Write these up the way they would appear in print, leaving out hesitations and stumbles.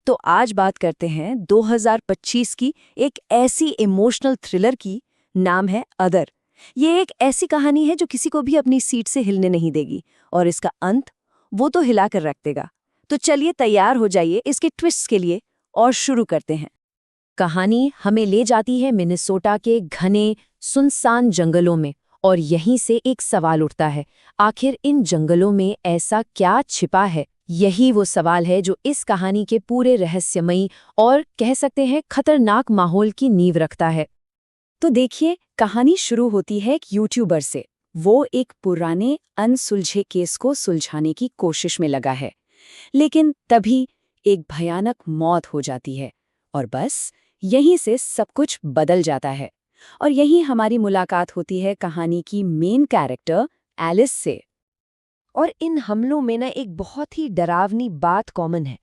तो आज बात करते हैं 2025 की एक ऐसी इमोशनल थ्रिलर की। नाम है अदर। ये एक ऐसी कहानी है जो किसी को भी अपनी सीट से हिलने नहीं देगी, और इसका अंत वो तो हिला कर रख देगा। तो चलिए तैयार हो जाइए इसके ट्विस्ट्स के लिए और शुरू करते हैं। कहानी हमें ले जाती है मिनेसोटा के घने सुनसान जंगलों में, और यहीं से एक सवाल उठता है, आखिर इन जंगलों में ऐसा क्या छिपा है। यही वो सवाल है जो इस कहानी के पूरे रहस्यमयी और कह सकते हैं खतरनाक माहौल की नींव रखता है। तो देखिए, कहानी शुरू होती है एक यूट्यूबर से। वो एक पुराने अनसुलझे केस को सुलझाने की कोशिश में लगा है, लेकिन तभी एक भयानक मौत हो जाती है और बस यहीं से सब कुछ बदल जाता है। और यहीं हमारी मुलाकात होती है कहानी की मेन कैरेक्टर एलिस से। और इन हमलों में ना एक बहुत ही डरावनी बात कॉमन है।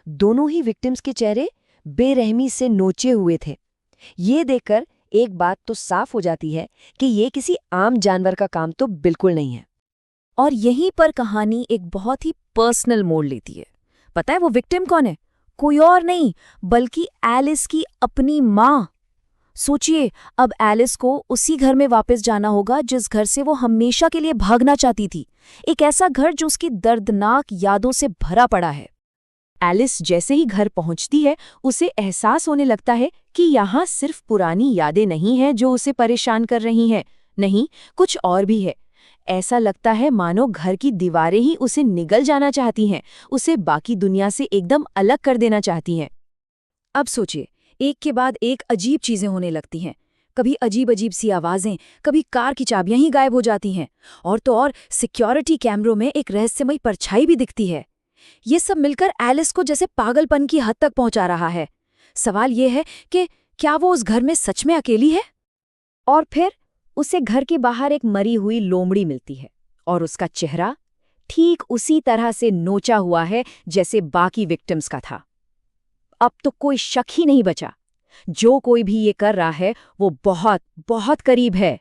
दोनों ही विक्टिम्स के चेहरे बेरहमी से नोचे हुए थे। ये देखकर एक बात तो साफ हो जाती है कि ये किसी आम जानवर का काम तो बिल्कुल नहीं है। और यहीं पर कहानी एक बहुत ही पर्सनल मोड़ लेती है। पता है वो विक्टिम कौन है? कोई और नहीं बल्कि एलिस की अपनी माँ। सोचिए, अब एलिस को उसी घर में वापस जाना होगा जिस घर से वो हमेशा के लिए भागना चाहती थी। एक ऐसा घर जो उसकी दर्दनाक यादों से भरा पड़ा है। एलिस जैसे ही घर पहुंचती है, उसे एहसास होने लगता है कि यहाँ सिर्फ पुरानी यादें नहीं हैं जो उसे परेशान कर रही हैं। नहीं, कुछ और भी है। ऐसा लगता है मानो घर की दीवारें ही उसे निगल जाना चाहती हैं, उसे बाकी दुनिया से एकदम अलग कर देना चाहती हैं। अब सोचिए, एक के बाद एक अजीब चीजें होने लगती हैं। कभी अजीब अजीब सी आवाजें, कभी कार की चाबियां ही गायब हो जाती हैं, और तो और सिक्योरिटी कैमरों में एक रहस्यमयी परछाई भी दिखती है। ये सब मिलकर एलिस को जैसे पागलपन की हद तक पहुंचा रहा है। सवाल ये है कि क्या वो उस घर में सच में अकेली है? और फिर उसे घर के बाहर एक मरी हुई लोमड़ी मिलती है, और उसका चेहरा ठीक उसी तरह से नोचा हुआ है जैसे बाकी विक्टिम्स का था। अब तो कोई शक ही नहीं बचा। जो कोई भी ये कर रहा है वो बहुत बहुत करीब है।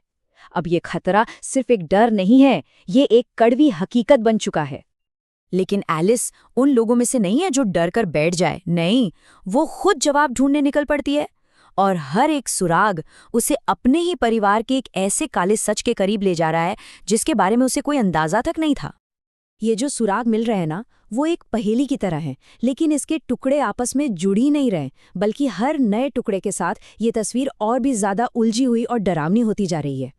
अब ये खतरा सिर्फ एक डर नहीं है, ये एक कड़वी हकीकत बन चुका है। लेकिन एलिस उन लोगों में से नहीं है जो डर कर बैठ जाए। नहीं, वो खुद जवाब ढूंढने निकल पड़ती है, और हर एक सुराग उसे अपने ही परिवार के एक ऐसे काले सच के करीब ले जा रहा है जिसके बारे में उसे कोई अंदाजा तक नहीं था। ये जो सुराग मिल रहे हैं ना, वो एक पहेली की तरह है, लेकिन इसके टुकड़े आपस में जुड़ ही नहीं रहे, बल्कि हर नए टुकड़े के साथ ये तस्वीर और भी ज्यादा उलझी हुई और डरावनी होती जा रही है।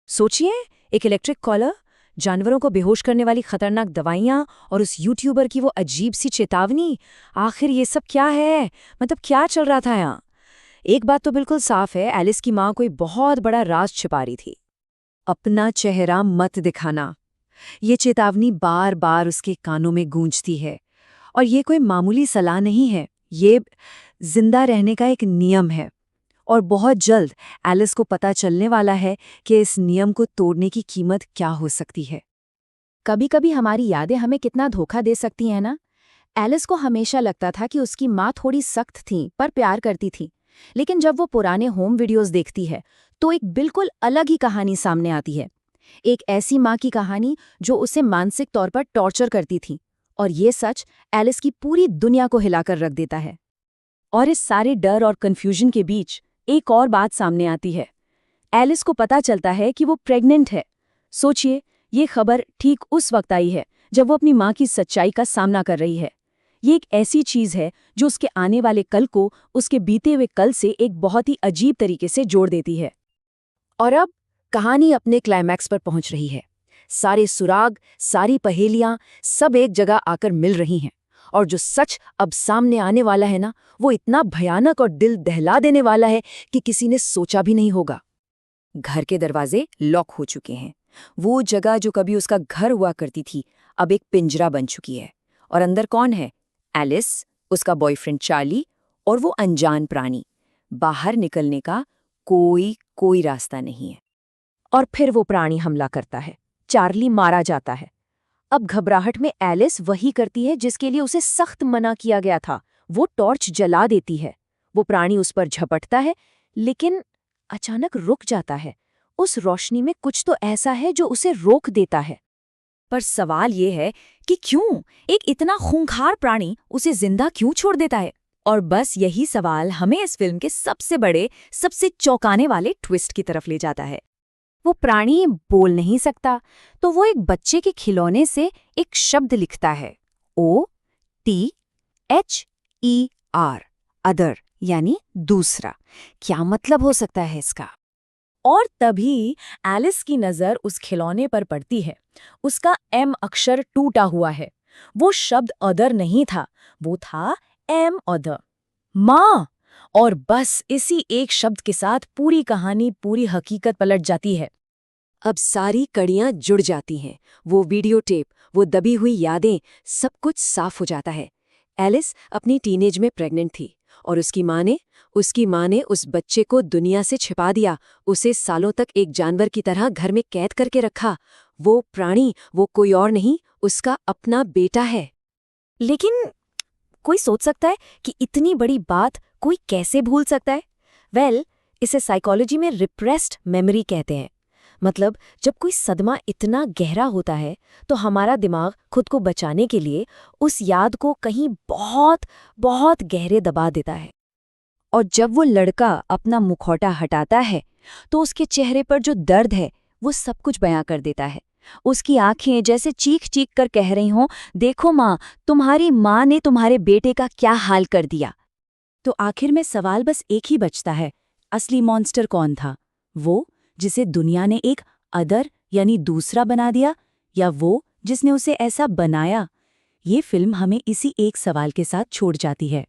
सोचिए, एक इलेक्ट्रिक कॉलर, जानवरों को बेहोश करने वाली खतरनाक दवाइयां, और उस यूट्यूबर की वो अजीब सी चेतावनी। आखिर ये सब क्या है? मतलब क्या चल रहा था यहाँ? एक बात तो बिल्कुल साफ है, एलिस की माँ कोई बहुत बड़ा राज छिपा रही थी। अपना चेहरा मत दिखाना, ये चेतावनी बार बार उसके कानों में गूंजती है। और ये कोई मामूली सलाह नहीं है, ये जिंदा रहने का एक नियम है। और बहुत जल्द एलिस को पता चलने वाला है कि इस नियम को तोड़ने की कीमत क्या हो सकती है। कभी कभी हमारी यादें हमें कितना धोखा दे सकती हैं ना। एलिस को हमेशा लगता था कि उसकी माँ थोड़ी सख्त थी पर प्यार करती थी, लेकिन जब वो पुराने होम वीडियोस देखती है तो एक बिल्कुल अलग ही कहानी सामने आती है। एक ऐसी माँ की कहानी जो उसे मानसिक तौर पर टॉर्चर करती थी। और ये सच एलिस की पूरी दुनिया को हिलाकर रख देता है। और इस सारे डर और कंफ्यूजन के बीच एक और बात सामने आती है। एलिस को पता चलता है कि वो प्रेग्नेंट है। सोचिए, ये खबर ठीक उस वक्त आई है जब वो अपनी माँ की सच्चाई का सामना कर रही है। ये एक ऐसी चीज है जो उसके आने वाले कल को उसके बीते हुए कल से एक बहुत ही अजीब तरीके से जोड़ देती है। और अब कहानी अपने क्लाइमैक्स पर पहुंच रही है। सारे सुराग, सारी पहेलियां सब एक जगह आकर मिल रही हैं, और जो सच अब सामने आने वाला है ना, वो इतना भयानक और दिल दहला देने वाला है कि किसी ने सोचा भी नहीं होगा। घर के दरवाजे लॉक हो चुके हैं। वो जगह जो कभी उसका घर हुआ करती थी अब एक पिंजरा बन चुकी है। और अंदर कौन है? एलिस, उसका बॉयफ्रेंड चार्ली और वो अनजान प्राणी। बाहर निकलने का कोई रास्ता नहीं है। और फिर वो प्राणी हमला करता है। चार्ली मारा जाता है। अब घबराहट में एलिस वही करती है जिसके लिए उसे सख्त मना किया गया था। वो टॉर्च जला देती है। वो प्राणी उस पर झपटता है, लेकिन अचानक रुक जाता है। उस रोशनी में कुछ तो ऐसा है जो उसे रोक देता है। पर सवाल ये है कि क्यों एक इतना खूंखार प्राणी उसे जिंदा क्यों छोड़ देता है? और बस यही सवाल हमें इस फिल्म के सबसे बड़े, सबसे चौंकाने वाले ट्विस्ट की तरफ ले जाता है। वो प्राणी बोल नहीं सकता, तो वो एक बच्चे के खिलौने से एक शब्द लिखता है, OTHER, अदर, यानी दूसरा। क्या मतलब हो सकता है इसका? और तभी एलिस की नज़र उस खिलौने पर पड़ती है। उसका M अक्षर टूटा हुआ है। वो शब्द अदर नहीं था, वो था M अदर, माँ। और बस इसी एक शब्द के साथ पूरी कहानी, पूरी हकीकत पलट जाती है। अब सारी कड़ियां जुड़ जाती हैं। वो वीडियो टेप, वो दबी हुई यादें, सब कुछ साफ हो जाता है। एलिस अपनी टीनेज में प्रेग्नेंट थी और उसकी माँ ने उस बच्चे को दुनिया से छिपा दिया, उसे सालों तक एक जानवर की तरह घर में कैद करके रखा। वो प्राणी, वो कोई और नहीं, उसका अपना बेटा है। लेकिन कोई सोच सकता है कि इतनी बड़ी बात कोई कैसे भूल सकता है? इसे साइकोलॉजी में रिप्रेस्ड मेमोरी कहते हैं। मतलब जब कोई सदमा इतना गहरा होता है तो हमारा दिमाग खुद को बचाने के लिए उस याद को कहीं बहुत बहुत गहरे दबा देता है। और जब वो लड़का अपना मुखौटा हटाता है तो उसके चेहरे पर जो दर्द है वो सब कुछ बयां कर देता है। उसकी आंखें जैसे चीख चीख कर कह रही हों, देखो माँ, तुम्हारी माँ ने तुम्हारे बेटे का क्या हाल कर दिया। तो आखिर में सवाल बस एक ही बचता है, असली मॉन्स्टर कौन था? वो जिसे दुनिया ने एक अदर यानी दूसरा बना दिया, या वो जिसने उसे ऐसा बनाया? ये फिल्म हमें इसी एक सवाल के साथ छोड़ जाती है।